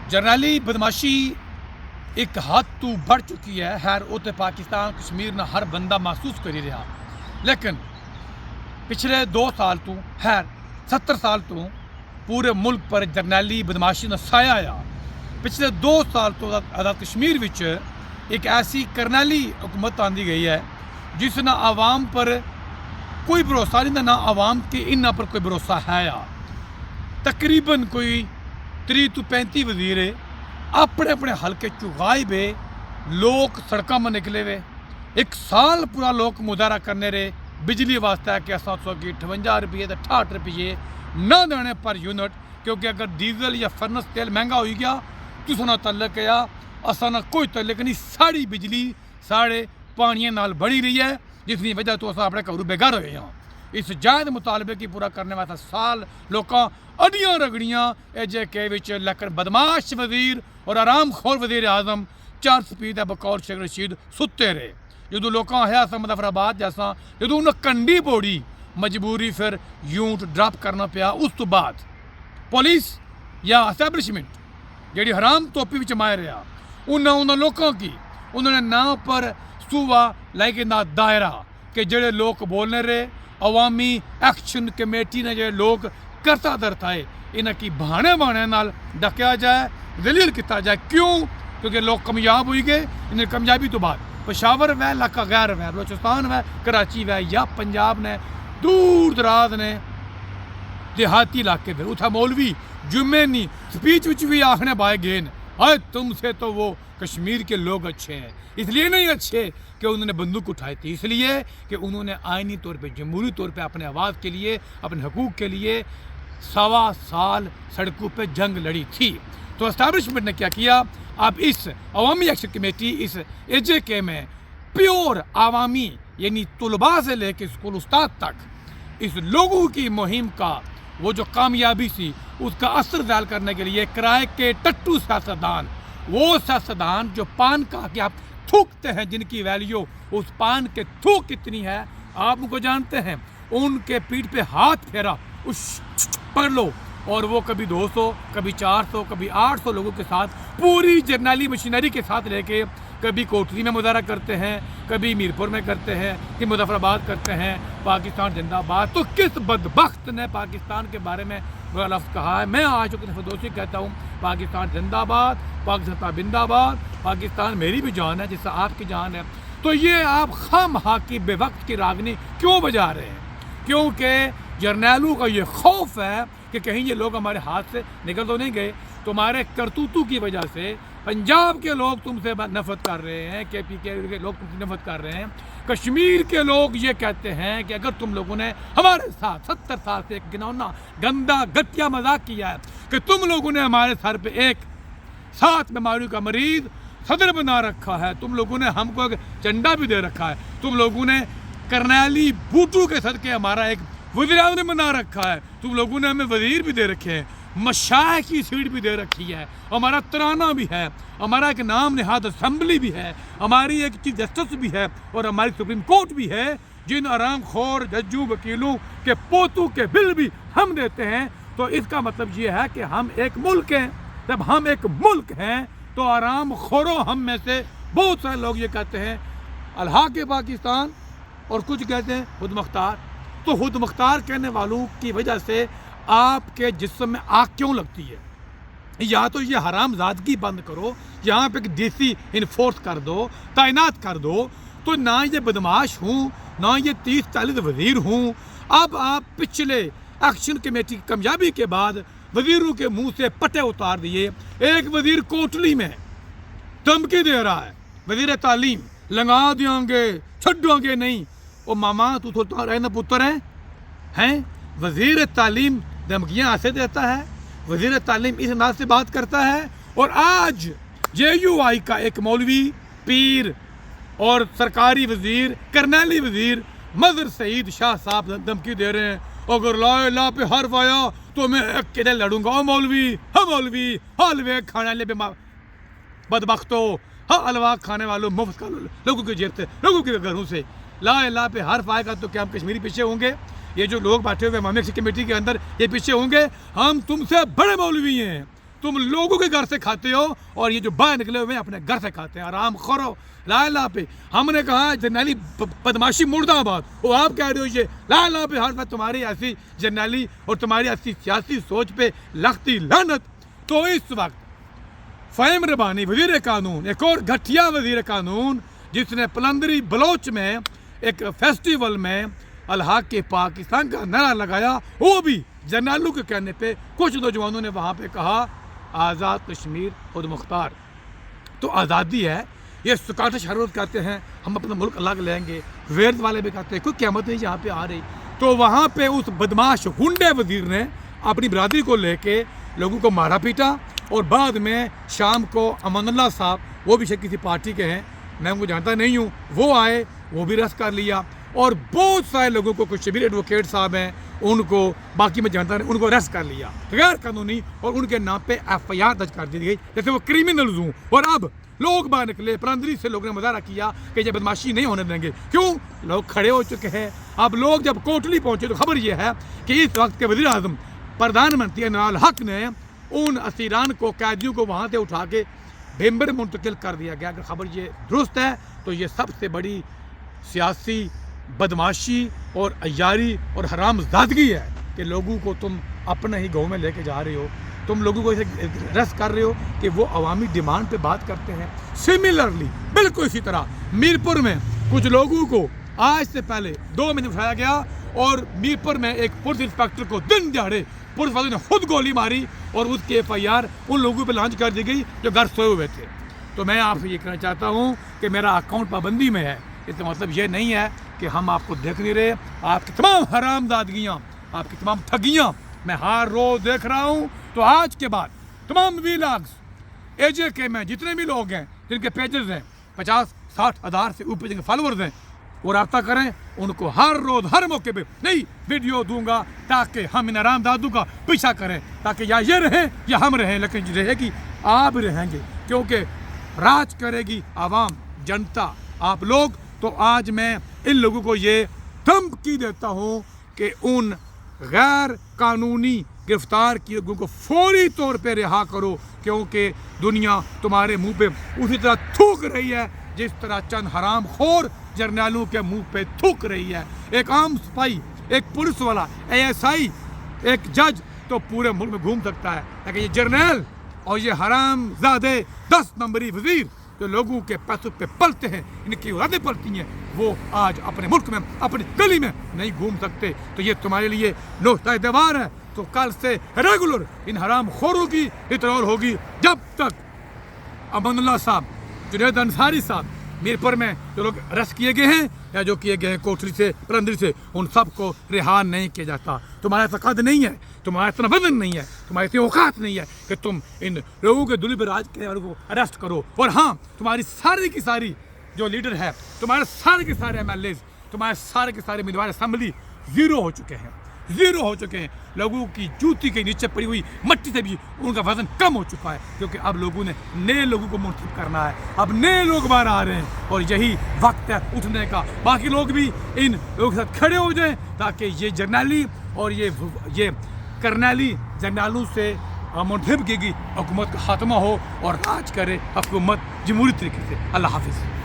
जरनैली बदमाशी एक हद तू बढ़ चुकी है। खैर वो तो पाकिस्तान कश्मीर ना हर बंदा महसूस कर ही रहा, लेकिन पिछले 2 साल तो खैर 70 साल तो पूरे मुल्क पर जरनैली बदमाशी ने साया आ। पिछले 2 साल तो आज़ाद कश्मीर विच एक ऐसी करनैली हुकूमत आंदी गई है जिस ना आवाम पर कोई भरोसा नहीं, ना आवाम के इन्ना पर कोई भरोसा है। या तकरीबन कोई 30 तो 35 वजीर अपने अपने हल्के चुगाए वे लोग सड़कों में निकले वे। 1 साल पूरा लोग मुजाहरा करने रहे बिजली वास्ते है कि 58 रुपये तो 68 रुपये न देने पर यूनिट, क्योंकि अगर डीजल या फर्नस तेल महंगा हो गया तो सुना तल्लक या असा ना कोई तल्लक नहीं। साड़ी बिजली साढ़े पानियों नाल बड़ी रही है, जिसकी वजह तो असा अपने घरों बेघर होए हैं। इस जायद मुतालबे की पूरा करने वास्ते साल लोग अड्डियां रगड़ियां एजे के विच, लेकिन बदमाश वजीर और आराम खोर वजीर आजम 4 सफीद बकौल शेख रशीद सुते रहे। जो लोग है मुजफ्फराबाद जैसा जो उन्हें कंडी पौड़ी मजबूरी फिर यूंट ड्रॉप करना पिया। उस तो बाद पुलिस या एस्टैबलिशमेंट जी हराम टोपी में मार रहा, उन्होंने लोगों की उन्होंने ना पर सूबा लाइक ना दायरा कि जोड़े लोग बोलने रहे अवामी एक्शन कमेटी ने जो लोग करता धरता है इन्हें की बहाने बहाने नाल डकया जाए, दलील किया जाए। क्यों? क्योंकि लोग कामयाब हो गए। इन्हें कामयाबी तो बाद पेशावर वह इलाका गैर वह बलोचिस्तान वह कराची वह या पंजाब ने दूर दराज ने देहाती इलाके थे उथा मौलवी जुम्मे नहीं स्पीच विच भी आखने बाए गए अरे तुमसे तो वो कश्मीर के लोग अच्छे हैं। इसलिए नहीं अच्छे कि उन्होंने बंदूक उठाई थी, इसलिए कि उन्होंने आइनी तौर पे जमहूरी तौर पे अपने आवाज़ के लिए अपने हकूक़ के लिए 1.25 साल सड़कों पे जंग लड़ी थी। तो एस्टैब्लिशमेंट ने क्या किया, अब इस अवामी एक्शन कमेटी इस AJK में प्योर आवामी यानी तलबा से लेकर स्कूल उस्ताद तक इस लोगों की मुहिम का वो जो कामयाबी थी उसका असर ज़ाहिर करने के लिए किराए के टट्टू सियासतदान, वो सियासतदान जो पान का कि आप थूकते हैं, जिनकी वैल्यू उस पान के थूक कितनी है आप उनको जानते हैं, उनके पीठ पे हाथ फेरा उस पकड़ लो और वो कभी 200 कभी 400 कभी 800 लोगों के साथ पूरी जरनैली मशीनरी के साथ रह के कभी कोठरी में मुजाहरा करते हैं, कभी मीरपुर में करते हैं, कि मुजफ्फराबाद करते हैं पाकिस्तान जिंदाबाद। तो किस बदबख्त ने पाकिस्तान के बारे में वो लफ्ज़ कहा है? मैं आज फरदौसी कहता हूँ पाकिस्तान जिंदाबाद, पाकिस्तान बिंदाबाद, पाकिस्तान मेरी भी जान है जिससे आपकी जान है। तो ये आप खामखा की बेवक्त की रागनी क्यों बजा रहे हैं? क्योंकि जरनैलों का ये खौफ है कि कहीं ये लोग हमारे हाथ से निकल तो नहीं गए। तुम्हारे करतूतों की वजह से पंजाब के लोग तुमसे नफरत कर रहे हैं, KP के लोग तुमसे नफरत कर रहे हैं, कश्मीर के लोग ये कहते हैं कि अगर तुम लोगों ने हमारे साथ 70 साल से एक घिनौना गंदा घटिया मजाक किया है कि तुम लोगों ने हमारे सर पे एक 7 बीमारियों का मरीज सदर बना रखा है, तुम लोगों ने हमको एक झंडा भी दे रखा है, तुम लोगों ने करनैली बूटू के सदके हमारा एक वज़ीर ने बना रखा है, तुम लोगों ने हमें वज़ीर भी दे रखे हैं, मशाइख की सीट भी दे रखी है, हमारा तराना भी है, हमारा एक नाम नहाद असम्बली भी है, हमारी एक चीफ जस्टिस भी है और हमारी सुप्रीम कोर्ट भी है, जिन आराम खोर जज्जों वकीलों के पोतों के बिल भी हम देते हैं। तो इसका मतलब ये है कि हम एक मुल्क हैं। जब हम एक मुल्क हैं तो आराम खोरों हम में से बहुत सारे लोग ये कहते हैं अलहा के पाकिस्तान और कुछ कहते हैं खुद मुख्तार। तो खुद मुख्तार कहने वालों की वजह से आपके जिस्म में आग क्यों लगती है? या तो ये हरामजादगी बंद करो, यहाँ पे DC इन्फोर्स कर दो, तैनात कर दो, तो ना ये बदमाश हूँ ना ये 30-40 वज़ीर हूँ। अब आप पिछले एक्शन कमेटी की कामयाबी के बाद वज़ीरों के मुंह से पटे उतार दिए। एक वज़ीर कोटली में धमकी दे रहा है, वज़ीर तालीम लंगा देंगे छड़ोगे नहीं। ओ मामा तू तो रहना पुत्र हैं? वज़ीर तालीम धमकियाँ ऐसे देता है, वज़ीर तालीम इस अंदाज से बात करता है। और आज JUI का एक मौलवी पीर और सरकारी वज़ीर करनैली वज़ीर मज़हर सईद शाह साहब धमकी दे रहे हैं, अगर ला पे हर्फ आया तो मैं अकेले लड़ूंगा। ओ मौलवी, हाँ मौलवी, हलवे खाने ले बदबख्तो, हाँ हलवा खाने वालों मुफ्त लोगों के जेब से लोगों के घरों से ला पे हर्फ आएगा तो क्या हम कश्मीरी पीछे होंगे? ये जो लोग बैठे हुए अवामी एक्शन कमेटी के अंदर ये पीछे होंगे? हम तुमसे बड़े मौलवी हैं, तुम लोगों के घर से खाते हो और ये जो बाहर निकले हुए हैं अपने घर से खाते हैं। आराम खोरो ला ला पे हमने कहा जर्नैली बदमाशी मुर्दाबाद, वो आप कह रहे हो ये ला ला पे हर वक्त तुम्हारी ऐसी जर्नैली और तुम्हारी ऐसी सियासी सोच पे लगती लानत। तो इस वक्त फ़हीम रबानी वज़ीर कानून, एक और घटिया वज़ीर कानून, जिसने पलंदरी बलोच में एक फेस्टिवल में अल्लाह के पाकिस्तान का नारा लगाया, वो भी जर्नैलों के कहने पे कुछ नौजवानों ने वहाँ पे कहा आज़ाद कश्मीर खुद मुख्तार। तो आज़ादी है, ये स्कॉटिश हर रोज़ कहते हैं हम अपना मुल्क अलग लेंगे, वेल्स वाले भी कहते हैं कोई क़यामत नहीं यहाँ पे आ रही। तो वहाँ पे उस बदमाश गुंडे वज़ीर ने अपनी बरादरी को लेके लोगों को मारा पीटा और बाद में शाम को अमानुल्लाह साहब, वो भी शायद किसी पार्टी के हैं, मैं उनको जानता नहीं हूँ, वो आए, वो भी अरेस्ट कर लिया और बहुत सारे लोगों को, कुछ शबीर एडवोकेट साहब हैं उनको, बाकी मैं जानता नहीं, उनको अरेस्ट कर लिया गैर कानूनी और उनके नाम पे FIR दर्ज कर दी गई जैसे वो क्रिमिनल्स हूँ। और अब लोग बाहर निकले, पलंदरी से लोगों ने मुजाहरा किया कि ये बदमाशी नहीं होने देंगे। क्यों? लोग खड़े हो चुके हैं। अब लोग जब कोटली पहुँचे तो खबर यह है कि इस वक्त के वज़ीर आज़म प्रधानमंत्री अनाल हक ने उन असीरान को, कैदियों को वहाँ से उठा के भेम्बर मुंतकिल कर दिया गया। अगर खबर ये दुरुस्त है तो ये सबसे बड़ी सियासी बदमाशी और अय्यारी और हरामजादगी है कि लोगों को तुम अपने ही गाँव में लेके जा रहे हो, तुम लोगों को ऐसे अरेस्ट कर रहे हो कि वो अवामी डिमांड पे बात करते हैं। सिमिलरली बिल्कुल इसी तरह मीरपुर में कुछ लोगों को आज से पहले 2 महीने उठाया गया और मीरपुर में एक पुलिस इंस्पेक्टर को दिन दिहाड़े पुलिस वालों ने खुद गोली मारी और उसकी FIR उन लोगों पर लॉन्च कर दी गई जो घर सोए हुए थे। तो मैं आपसे ये कहना चाहता हूँ कि मेरा अकाउंट पाबंदी में है, इसका मतलब ये नहीं है कि हम आपको देख नहीं रहे। आपकी तमाम हरामजादगियाँ, आपकी तमाम ठगियाँ मैं हर रोज़ देख रहा हूँ। तो आज के बाद तमाम वीलॉग्स AJK में जितने भी लोग हैं जिनके पेजेस हैं 50-60 हज़ार से ऊपर जिनके फॉलोअर्स हैं, वो रब्ता करें, उनको हर रोज़ हर मौके पे नई वीडियो दूंगा ताकि हम इन हरामजादों का पीछा करें, ताकि या ये रहें या हम रहें, लेकिन रहेगी आप रहेंगे क्योंकि राज करेगी आवाम, जनता, आप लोग। तो आज मैं इन लोगों को ये धमकी देता हूँ कि उन गैर कानूनी गिरफ्तार किए लोगों को फौरी तौर पे रिहा करो, क्योंकि दुनिया तुम्हारे मुंह पे उसी तरह थूक रही है जिस तरह चंद हराम खोर जर्नैलों के मुंह पे थूक रही है। एक आम सिपाही, एक पुलिस वाला, ASI, एक जज तो पूरे मुल्क में घूम सकता है, लेकिन ये जर्नैल और ये हरामजादे 10 नंबरी वजीर जो लोगों के पैसों पे पलते हैं, इनकी औलादें पलती हैं, वो आज अपने मुल्क में, अपनी गली में नहीं घूम सकते। तो ये तुम्हारे लिए नुक्ता एतबार है। तो कल से रेगुलर इन हराम खोरों की इतरार होगी जब तक अमानुल्लाह साहब, जुनैद अंसारी साहब, मीरपुर में जो लोग अरेस्ट किए गए हैं या जो किए गए हैं कोटली से, पलंदरी से, उन सब को रिहा नहीं किया जाता। तुम्हारा ऐसा कद नहीं है, तुम्हारा इतना वजन नहीं है, तुम्हारी इतनी औकात नहीं है कि तुम इन लोगों के दुली पर राज करने वालों को अरेस्ट करो। और हाँ, तुम्हारी सारी की सारी जो लीडर है, तुम्हारे सारे के सारे MLAs, तुम्हारे सारे के सारे उम्मीदवार असेंबली ज़ीरो हो चुके हैं, ज़ीरो हो चुके हैं। लोगों की जूती के नीचे पड़ी हुई मट्टी से भी उनका वजन कम हो चुका है, क्योंकि अब लोगों ने नए लोगों को मुंतखब करना है। अब नए लोग बाहर आ रहे हैं और यही वक्त है उठने का। बाकी लोग भी इन लोगों के साथ खड़े हो जाएं ताकि ये जर्नैली और ये करनैली जर्नैलों से मुंतखब की गई हुकूमत का खात्मा हो और राज करे हुकूमत जमहूरी तरीके से। अल्लाह हाफिज़।